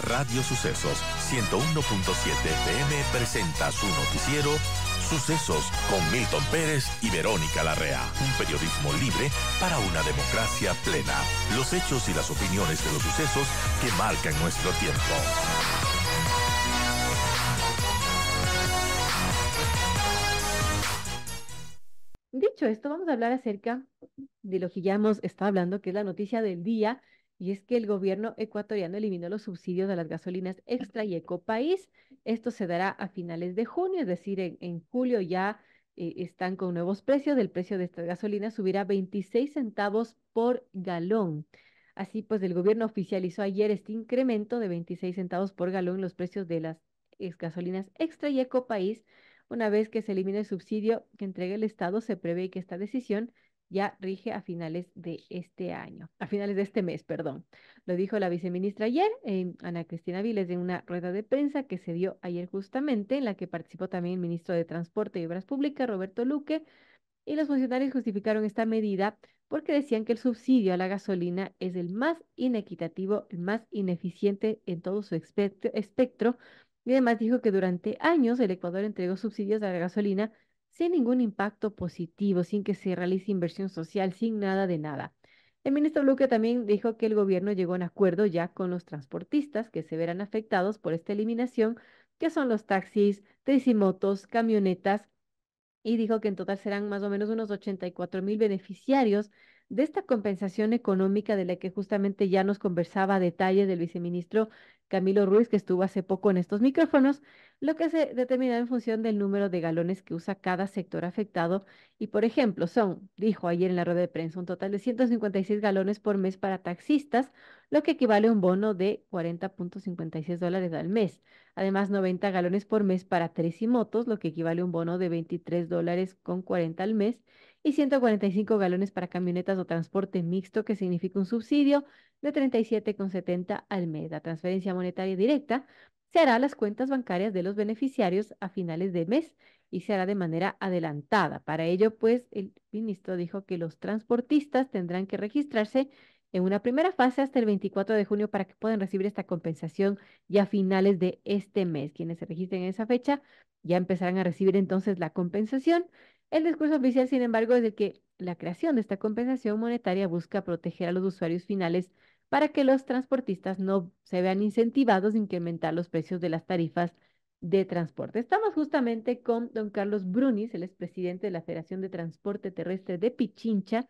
Radio Sucesos 101.7 FM presenta su noticiero Sucesos con Milton Pérez y Verónica Larrea. Un periodismo libre para una democracia plena. Los hechos y las opiniones de los sucesos que marcan nuestro tiempo. Dicho esto, vamos a hablar acerca de lo que ya hemos estado hablando, que es la noticia del día, y es que el gobierno ecuatoriano eliminó los subsidios a las gasolinas Extra y Ecopaís. Esto se dará a finales de junio, es decir, en julio ya están con nuevos precios. El precio de estas gasolinas subirá 26 centavos por galón. Así pues, el gobierno oficializó ayer este incremento de 26 centavos por galón en los precios de las gasolinas Extra y Ecopaís. Una vez que se elimine el subsidio que entrega el Estado, se prevé que esta decisión ya rige a finales de este año, a finales de este mes, perdón. Lo dijo la viceministra ayer, Ana Cristina Viles, en una rueda de prensa que se dio ayer justamente, en la que participó también el ministro de Transporte y Obras Públicas, Roberto Luque, y los funcionarios justificaron esta medida porque decían que el subsidio a la gasolina es el más inequitativo, el más ineficiente en todo su espectro. Y además dijo que durante años el Ecuador entregó subsidios a la gasolina sin ningún impacto positivo, sin que se realice inversión social, sin nada de nada. El ministro Luque también dijo que el gobierno llegó a un acuerdo ya con los transportistas que se verán afectados por esta eliminación, que son los taxis, tricimotos, camionetas, y dijo que en total serán más o menos unos 84.000 beneficiarios de esta compensación económica de la que justamente ya nos conversaba a detalle del viceministro Camilo Ruiz, que estuvo hace poco en estos micrófonos, lo que se determina en función del número de galones que usa cada sector afectado. Y, por ejemplo, dijo ayer en la rueda de prensa, un total de 156 galones por mes para taxistas, lo que equivale a un bono de $40.56 al mes. Además, 90 galones por mes para motos, lo que equivale a un bono de $23.40 al mes, y 145 galones para camionetas o transporte mixto, que significa un subsidio de 37,70 al mes. La transferencia monetaria directa se hará a las cuentas bancarias de los beneficiarios a finales de mes y se hará de manera adelantada. Para ello, pues, el ministro dijo que los transportistas tendrán que registrarse en una primera fase hasta el 24 de junio para que puedan recibir esta compensación ya a finales de este mes. Quienes se registren en esa fecha ya empezarán a recibir entonces la compensación. El discurso oficial, sin embargo, es de que la creación de esta compensación monetaria busca proteger a los usuarios finales para que los transportistas no se vean incentivados a incrementar los precios de las tarifas de transporte. Estamos justamente con don Carlos Brunis, el expresidente de la Federación de Transporte Terrestre de Pichincha,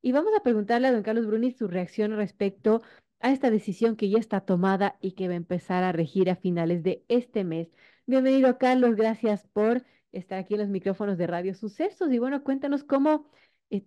y vamos a preguntarle a don Carlos Bruni su reacción respecto a esta decisión que ya está tomada y que va a empezar a regir a finales de este mes. Bienvenido, Carlos. Gracias por estar aquí en los micrófonos de Radio Sucesos. Y bueno, cuéntanos cómo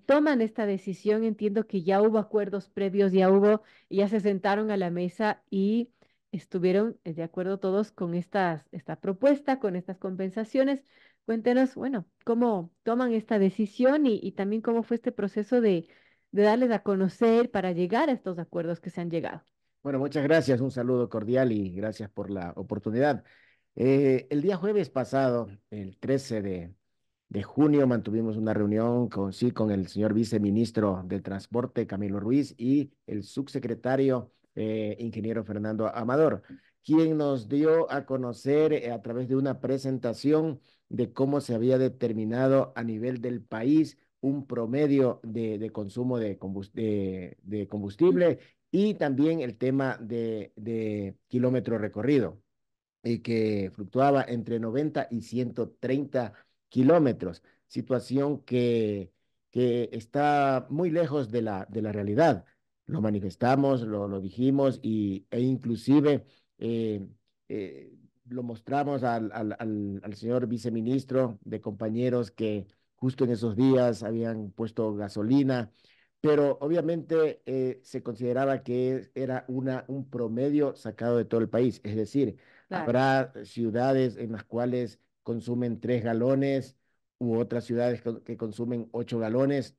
toman esta decisión. Entiendo que ya hubo acuerdos previos, ya se sentaron a la mesa y estuvieron de acuerdo todos con esta propuesta, con estas compensaciones. Cuéntenos, bueno, cómo toman esta decisión y también cómo fue este proceso de darles a conocer para llegar a estos acuerdos que se han llegado. Bueno, muchas gracias, un saludo cordial y gracias por la oportunidad. El día jueves pasado, el 13 de junio, mantuvimos una reunión con el señor viceministro del Transporte, Camilo Ruiz, y el subsecretario, ingeniero Fernando Amador, quien nos dio a conocer a través de una presentación de cómo se había determinado a nivel del país un promedio de consumo de combustible y también el tema de kilómetro recorrido, que fluctuaba entre 90 y 130 kilómetros, situación que está muy lejos de la realidad. Lo manifestamos, lo dijimos e inclusive eh, eh, lo mostramos al señor viceministro de compañeros que justo en esos días habían puesto gasolina, pero obviamente se consideraba que era un promedio sacado de todo el país, es decir, Claro. habrá ciudades en las cuales consumen 3 galones u otras ciudades que consumen 8 galones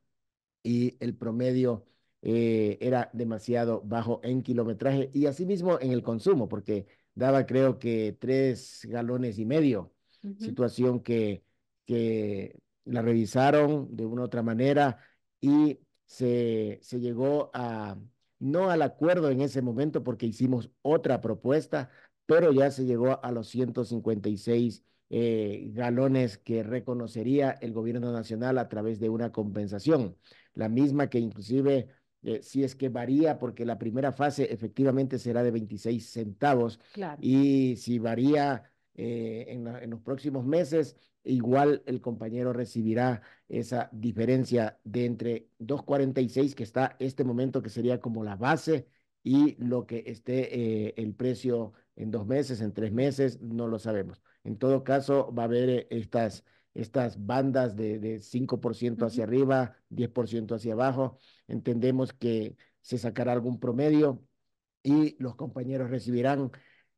y el promedio era demasiado bajo en kilometraje y asimismo en el consumo, porque daba creo que 3 galones y medio, Ujú. situación que la revisaron de una u otra manera y se llegó no al acuerdo en ese momento porque hicimos otra propuesta, pero ya se llegó a los 156 galones que reconocería el gobierno nacional a través de una compensación, la misma que inclusive si es que varía, porque la primera fase efectivamente será de 26 centavos Claro. y si varía en los próximos meses, igual el compañero recibirá esa diferencia de entre 2,46 que está este momento, que sería como la base, y lo que esté el precio en 2 meses, en 3 meses, no lo sabemos. En todo caso, va a haber estas bandas de 5% hacia Ujú. arriba, 10% hacia abajo. Entendemos que se sacará algún promedio y los compañeros recibirán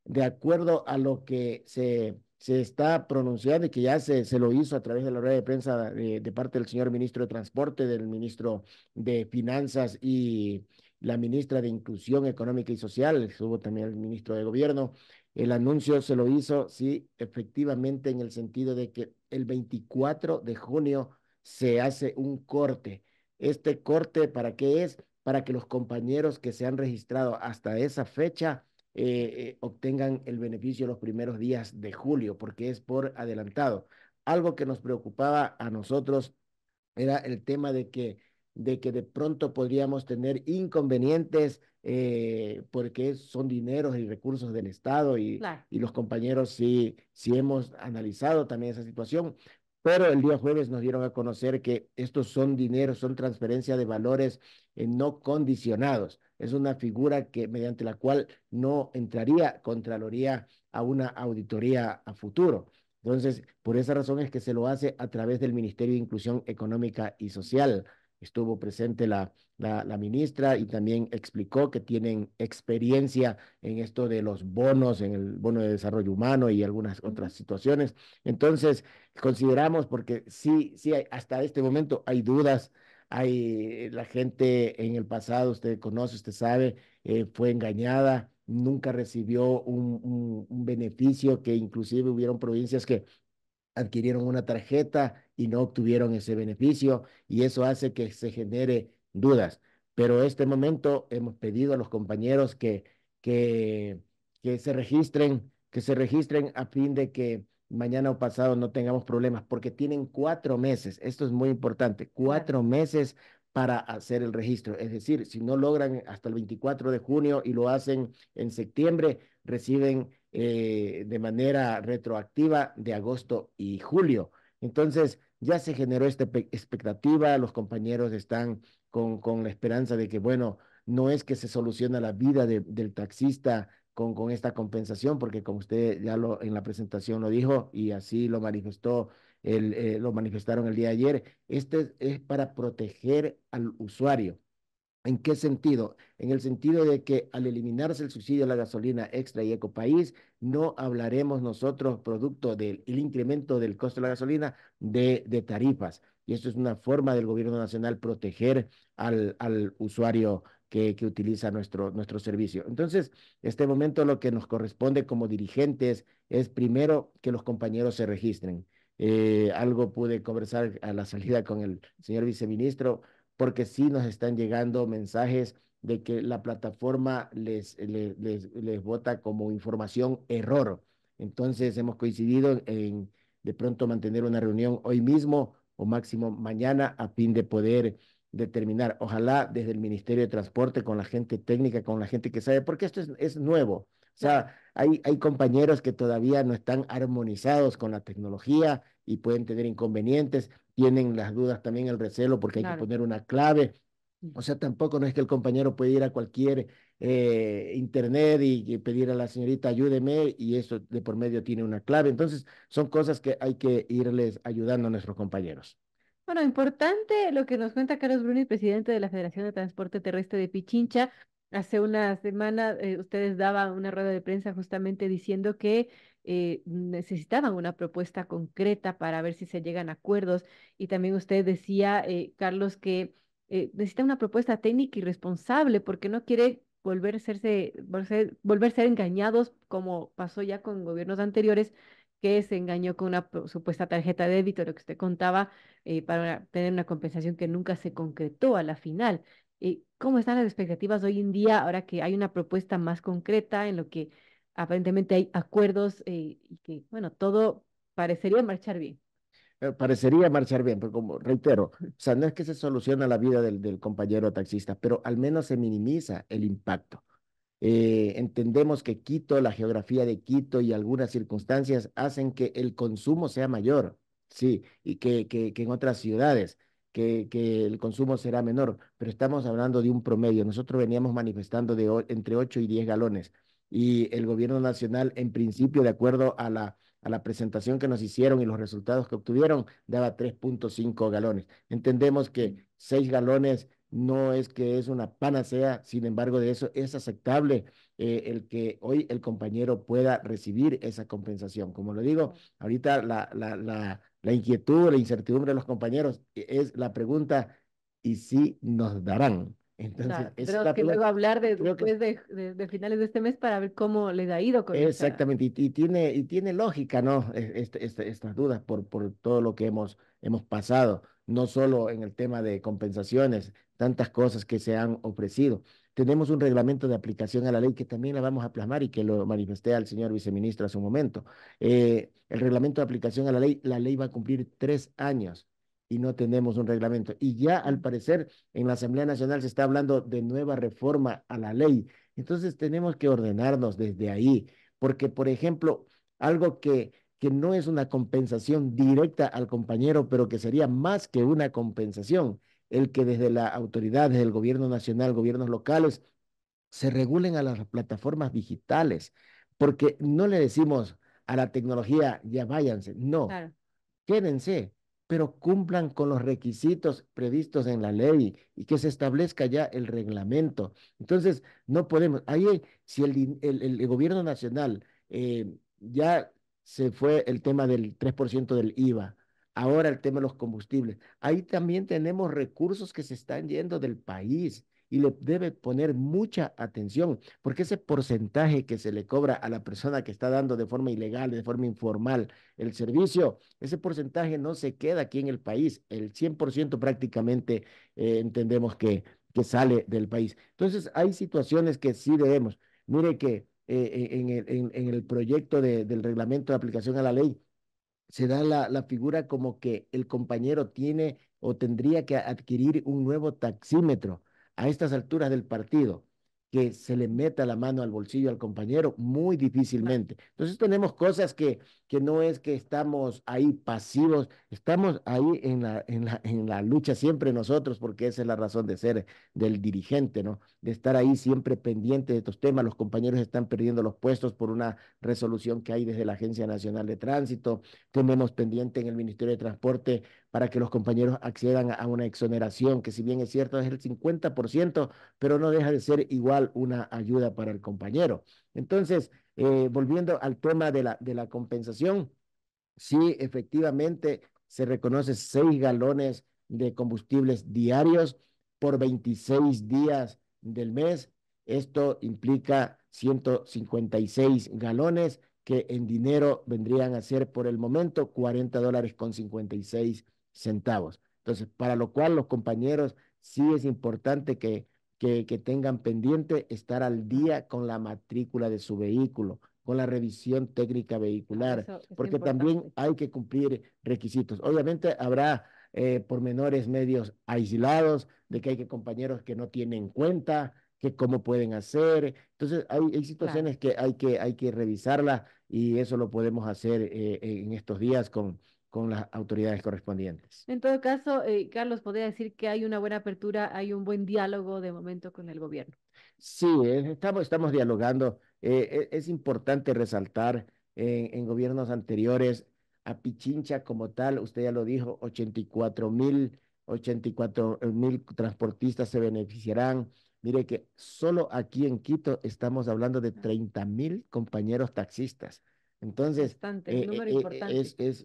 de acuerdo a lo que se está pronunciando y que ya se lo hizo a través de la rueda de prensa de parte del señor ministro de Transporte, del ministro de Finanzas y la ministra de Inclusión Económica y Social, estuvo también el ministro de Gobierno. El anuncio se lo hizo, sí, efectivamente, en el sentido de que el 24 de junio se hace un corte. Este corte, ¿para qué es? Para que los compañeros que se han registrado hasta esa fecha obtengan el beneficio los primeros días de julio, porque es por adelantado. Algo que nos preocupaba a nosotros era el tema de que de pronto podríamos tener inconvenientes porque son dineros y recursos del Estado Claro. y los compañeros sí hemos analizado también esa situación, pero el día jueves nos dieron a conocer que estos son dineros, son transferencia de valores no condicionados. Es una figura que mediante la cual no entraría Contraloría a una auditoría a futuro. Entonces, por esa razón es que se lo hace a través del Ministerio de Inclusión Económica y Social. Estuvo presente la ministra y también explicó que tienen experiencia en esto de los bonos, en el bono de desarrollo humano y algunas otras Ujú. situaciones. Entonces, consideramos, porque sí, hasta este momento hay dudas, la gente en el pasado, usted conoce, usted sabe, fue engañada, nunca recibió un beneficio, que inclusive hubieron provincias que adquirieron una tarjeta y no obtuvieron ese beneficio y eso hace que se genere dudas. Pero este momento hemos pedido a los compañeros que, que se registren a fin de que mañana o pasado no tengamos problemas, porque tienen 4 meses, esto es muy importante, Claro. 4 meses para hacer el registro. Es decir, si no logran hasta el 24 de junio y lo hacen en septiembre, reciben de manera retroactiva de agosto y julio. Entonces, ya se generó esta expectativa, los compañeros están con la esperanza de que, bueno, no es que se soluciona la vida del taxista con esta compensación, porque como usted ya en la presentación lo dijo y así lo manifestaron el día de ayer, este es para proteger al usuario. ¿En qué sentido? En el sentido de que al eliminarse el subsidio a la gasolina extra y ecopaís, no hablaremos nosotros, producto del el incremento del costo de la gasolina, de tarifas. Y esto es una forma del gobierno nacional proteger al usuario que utiliza nuestro servicio. Entonces, este momento lo que nos corresponde como dirigentes es primero que los compañeros se registren. Algo pude conversar a la salida con el señor viceministro porque sí nos están llegando mensajes de que la plataforma les bota como información error. Entonces hemos coincidido en de pronto mantener una reunión hoy mismo o máximo mañana a fin de poder determinar, ojalá desde el Ministerio de Transporte, con la gente técnica, con la gente que sabe, porque esto es nuevo. O Claro. sea, hay compañeros que todavía no están armonizados con la tecnología y pueden tener inconvenientes, tienen las dudas también, el recelo, porque hay que Claro. poner una clave. Mm. O sea, tampoco no es que el compañero puede ir a cualquier internet y pedir a la señorita ayúdeme y eso de por medio tiene una clave. Entonces, son cosas que hay que irles ayudando a nuestros compañeros. Bueno, importante lo que nos cuenta Carlos Bruni, presidente de la Federación de Transporte Terrestre de Pichincha. Hace una semana ustedes daban una rueda de prensa justamente diciendo que necesitaban una propuesta concreta para ver si se llegan a acuerdos. Y también usted decía, Carlos, que necesita una propuesta técnica y responsable porque no quiere volver a ser engañados como pasó ya con gobiernos anteriores, que se engañó con una supuesta tarjeta de débito, lo que usted contaba para tener una compensación que nunca se concretó a la final. ¿Cómo están las expectativas hoy en día, ahora que hay una propuesta más concreta en lo que aparentemente hay acuerdos y que, bueno, todo parecería marchar bien? Parecería marchar bien, pero como reitero, o sea, no es que se soluciona la vida del compañero taxista, pero al menos se minimiza el impacto. Entendemos que Quito, la geografía de Quito y algunas circunstancias hacen que el consumo sea mayor, sí, y que en otras ciudades, que el consumo será menor, pero estamos hablando de un promedio. Nosotros veníamos manifestando entre 8 y 10 galones y el gobierno nacional, en principio, de acuerdo a la presentación que nos hicieron y los resultados que obtuvieron, daba 3,5 galones. Entendemos que 6 galones no es que es una panacea, sin embargo, de eso es aceptable el que hoy el compañero pueda recibir esa compensación. Como lo digo, ahorita la inquietud, la incertidumbre de los compañeros es la pregunta, ¿y si nos darán? Entonces, Claro, esa es tendremos la que luego pregunta. hablar de Creo que después de finales de este mes para ver cómo les ha ido con esa. exactamente, y tiene lógica, ¿no? Estas dudas por todo lo que hemos pasado, no solo en el tema de compensaciones, tantas cosas que se han ofrecido. Tenemos un reglamento de aplicación a la ley que también la vamos a plasmar y que lo manifesté al señor viceministro hace un momento. El reglamento de aplicación a la ley va a cumplir 3 años y no tenemos un reglamento. Y ya al Mm. parecer en la Asamblea Nacional se está hablando de nueva reforma a la ley. Entonces tenemos que ordenarnos desde ahí porque, por ejemplo, algo que no es una compensación directa al compañero, pero que sería más que una compensación, el que desde la autoridad, desde el gobierno nacional, gobiernos locales, se regulen a las plataformas digitales, porque no le decimos a la tecnología, ya váyanse, no, Claro, quédense, pero cumplan con los requisitos previstos en la ley y que se establezca ya el reglamento. Entonces, no podemos, ahí si el gobierno nacional ya se fue el tema del 3% del IVA, ahora el tema de los combustibles, ahí también tenemos recursos que se están yendo del país. Y le debe poner mucha atención, porque ese porcentaje que se le cobra a la persona que está dando de forma ilegal, de forma informal, el servicio, ese porcentaje no se queda aquí en el país. El 100% prácticamente entendemos que sale del país. Entonces, hay situaciones que sí debemos. Mire que en el proyecto del reglamento de aplicación a la ley, se da la figura como que el compañero tiene o tendría que adquirir un nuevo taxímetro a estas alturas del partido, que se le meta la mano al bolsillo al compañero muy claro. difícilmente. Entonces tenemos cosas que no es que estamos ahí pasivos, estamos ahí en la lucha siempre nosotros, porque esa es la razón de ser del dirigente, ¿no? De estar ahí siempre pendiente de estos temas. Los compañeros están perdiendo los puestos por una resolución que hay desde la Agencia Nacional de Tránsito. Tenemos pendiente en el Ministerio de Transporte para que los compañeros accedan a una exoneración, que si bien es cierto es el 50%, pero no deja de ser igual una ayuda para el compañero. Entonces, volviendo al tema de la compensación, sí, efectivamente, se reconoce 6 galones de combustibles diarios por 26 días del mes. Esto implica 156 galones que en dinero vendrían a ser por el momento $40,56. Entonces, para lo cual los compañeros sí es importante que tengan pendiente estar al Claro, día con la matrícula de su vehículo, con la revisión técnica claro, vehicular, eso es porque también importante. hay que cumplir requisitos. Obviamente habrá pormenores medios aislados de que hay que compañeros que no tienen cuenta, que cómo pueden hacer. Entonces hay Claro. situaciones que hay que revisarlas y eso lo podemos hacer en estos días con las autoridades correspondientes. En todo caso, Carlos, podría decir que hay una buena apertura, hay un buen diálogo de momento con el gobierno. Sí, estamos dialogando. Es importante resaltar en gobiernos anteriores a Pichincha como tal, usted ya lo dijo, 84,000 transportistas se beneficiarán. Mire que solo aquí en Quito estamos hablando de 30,000 compañeros taxistas. Entonces, Bastante, un número importante.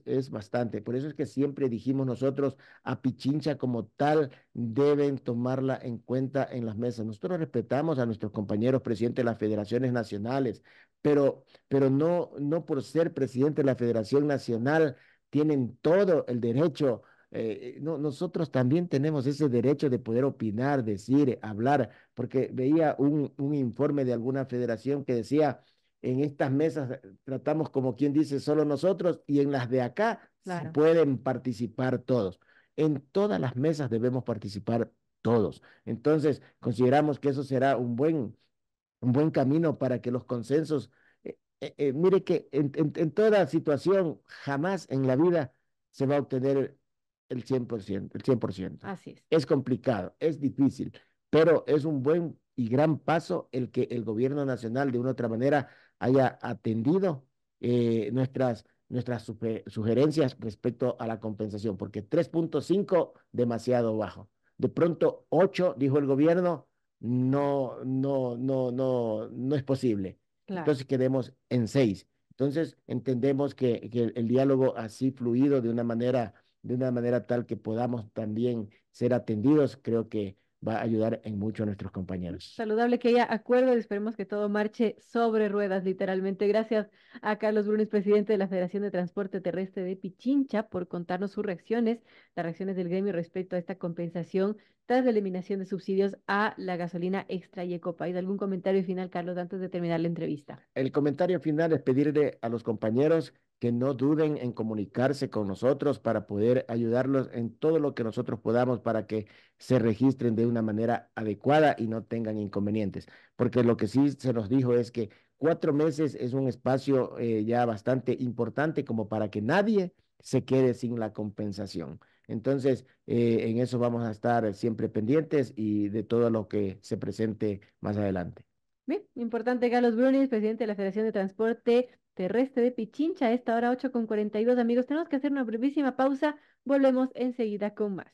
es bastante. Por eso es que siempre dijimos nosotros a Pichincha como tal deben tomarla en cuenta en las mesas. Nosotros respetamos a nuestros compañeros presidentes de las federaciones nacionales, pero no por ser presidente de la Federación Nacional tienen todo el derecho no, nosotros también tenemos ese derecho de poder opinar, decir, hablar, porque veía un informe de alguna federación que decía, en estas mesas tratamos como quien dice solo nosotros y en las de acá Claro. pueden participar todos. En todas las mesas debemos participar todos. Entonces, consideramos que eso será un buen camino para que los consensos, mire que en toda situación, jamás en la vida se va a obtener el 100%, el 100%. Así es. Es complicado, es difícil, pero es un buen y gran paso el que el gobierno nacional de una u otra manera haya atendido nuestras sugerencias respecto a la compensación, porque 3.5 demasiado bajo. De pronto 8 dijo el gobierno, no es posible. Claro. Entonces quedemos en 6. Entonces entendemos que el diálogo así fluido de una manera tal que podamos también ser atendidos, creo que va a ayudar en mucho a nuestros compañeros. Saludable que haya acuerdo y esperemos que todo marche sobre ruedas, literalmente. Gracias a Carlos Brunis, presidente de la Federación de Transporte Terrestre de Pichincha, por contarnos sus reacciones, las reacciones del gremio respecto a esta compensación tras la eliminación de subsidios a la gasolina extra y Ecopaís. ¿Algún comentario final, Carlos, antes de terminar la entrevista? El comentario final es pedirle a los compañeros que no duden en comunicarse con nosotros para poder ayudarlos en todo lo que nosotros podamos para que se registren de una manera adecuada y no tengan inconvenientes. Porque lo que sí se nos dijo es que 4 meses es un espacio ya bastante importante como para que nadie se quede sin la compensación. Entonces, en eso vamos a estar siempre pendientes y de todo lo que se presente más adelante. Bien, importante, Carlos Brunis, presidente de la Federación de Transporte Terrestre de Pichincha, a esta hora 8:42. Amigos, tenemos que hacer una brevísima pausa. Volvemos enseguida con más.